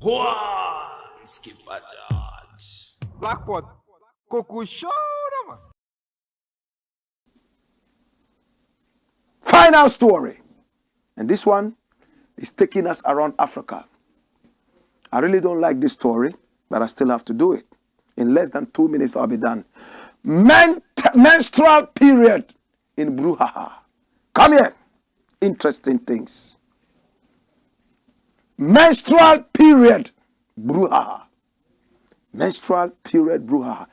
Go on, Skipper George. Blackpot, Coco show man. Final story. And this one is taking us around Africa. I really don't like this story, but I still have to do it. In less than 2 minutes, I'll be done. Menstrual period in Brouhaha. Come here. Interesting things. Menstrual period Brouhaha. Menstrual period Brouhaha.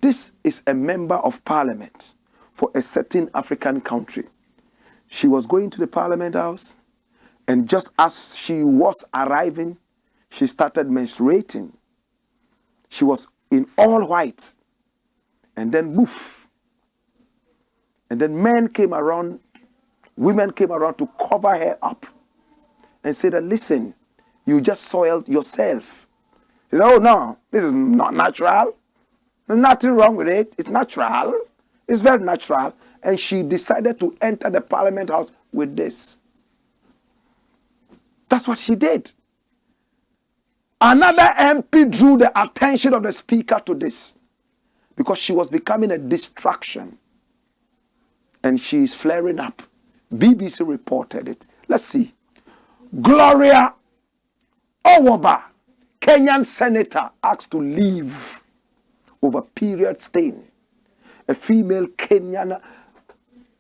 This is a member of parliament for a certain African country. She was going to the parliament house, and just as she was arriving, she started menstruating. She was in all white, and then poof. And then men came around, women came around to cover her up and said that, listen, you just soiled yourself. She said, oh no, this is not natural. There's nothing wrong with it. It's natural. It's very natural. And she decided to enter the parliament house with this. That's what she did. Another MP drew the attention of the speaker to this because she was becoming a distraction. And she is flaring up. BBC reported it. Let's see. Gloria Owoba, Kenyan senator, asked to leave over period stain. A female Kenyan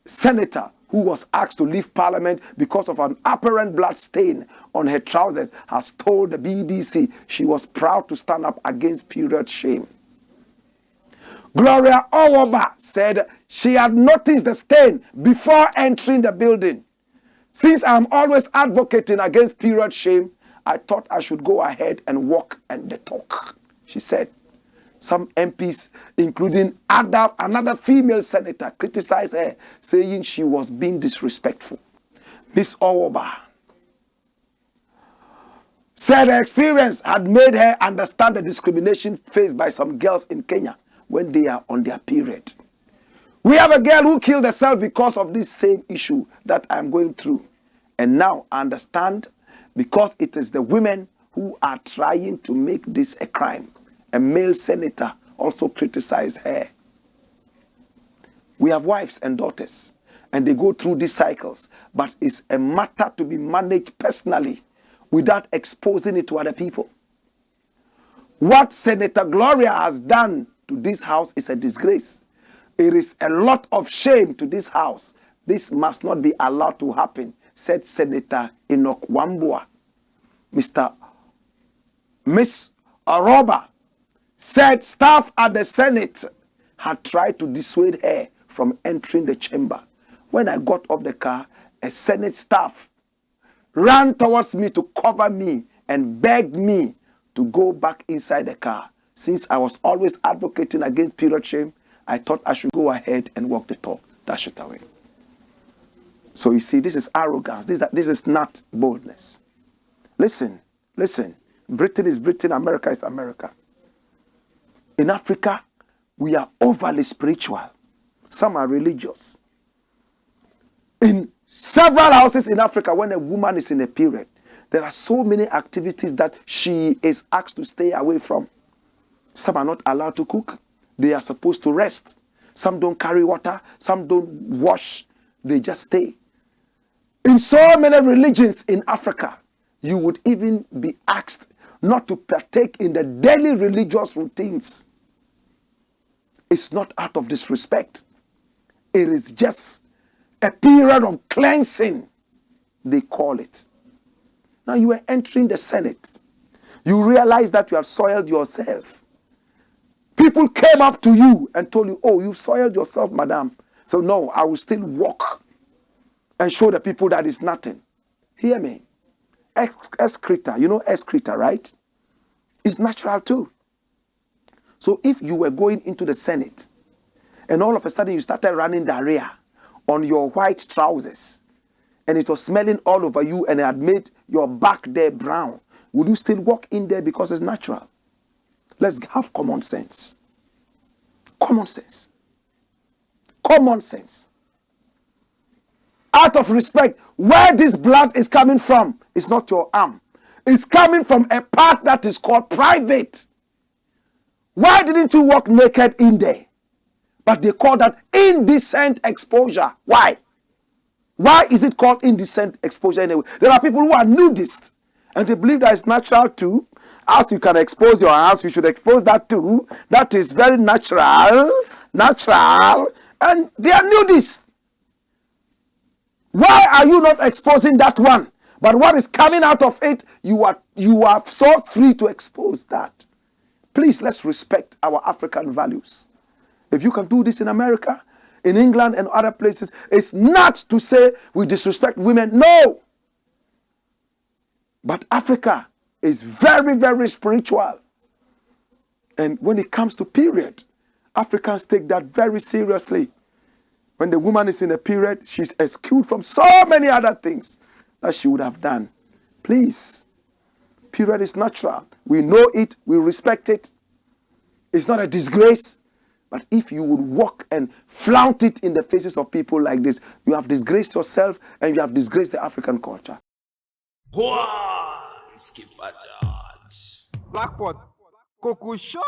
senator who was asked to leave parliament because of an apparent blood stain on her trousers has told the BBC she was proud to stand up against period shame. Gloria Owoba said she had noticed the stain before entering the building. Since I'm always advocating against period shame, I thought I should go ahead and walk and the talk, she said. Some MPs, including another female senator, criticized her, saying she was being disrespectful. Ms. Owoba said her experience had made her understand the discrimination faced by some girls in Kenya when they are on their period. We have a girl who killed herself because of this same issue that I'm going through. And now I understand because it is the women who are trying to make this a crime. A male senator also criticized her. We have wives and daughters, and they go through these cycles, but it's a matter to be managed personally without exposing it to other people. What Senator Gloria has done to this house is a disgrace. It is a lot of shame to this house. This must not be allowed to happen, said Senator Enoch Wambua. Miss Aroba said staff at the Senate had tried to dissuade her from entering the chamber. When I got off the car, a Senate staff ran towards me to cover me and begged me to go back inside the car. Since I was always advocating against period shame, I thought I should go ahead and walk the talk, dash it away. So you see, this is arrogance. This is not boldness. Listen. Britain is Britain, America is America. In Africa, we are overly spiritual. Some are religious. In several houses in Africa, when a woman is in a period, there are so many activities that she is asked to stay away from. Some are not allowed to cook. They are supposed to rest. Some don't carry water. Some don't wash. They just stay. In so many religions in Africa, you would even be asked not to partake in the daily religious routines. It's not out of disrespect. It is just a period of cleansing, they call it. Now you are entering the Senate. You realize that you have soiled yourself. People came up to you and told you, oh, you've soiled yourself, madam. So no, I will still walk and show the people that it's nothing. Hear me. Excreta, you know excreta, right? It's natural too. So if you were going into the Senate and all of a sudden you started running diarrhea on your white trousers and it was smelling all over you and it had made your back there brown, would you still walk in there because it's natural? Let's have common sense. Common sense. Common sense. Out of respect, where this blood is coming from is not your arm. is coming from a part that is called private. Why didn't you walk naked in there? But they call that indecent exposure. Why? Why is it called indecent exposure anyway? There are people who are nudists and they believe that it's natural too. As you can expose your hands, you should expose that too. That is very natural. And they are nudists. Why are you not exposing that one? But what is coming out of it, you are so free to expose that. Please, let's respect our African values. If you can do this in America, in England and other places, it's not to say we disrespect women. No. But Africa is very, very spiritual. And when it comes to period, Africans take that very seriously. When the woman is in a period, she's excused from so many other things that she would have done. Please, period is natural. We know it, we respect it. It's not a disgrace. But if you would walk and flaunt it in the faces of people like this, you have disgraced yourself and you have disgraced the African culture. Go on, skip a judge. Blakk Coco Show.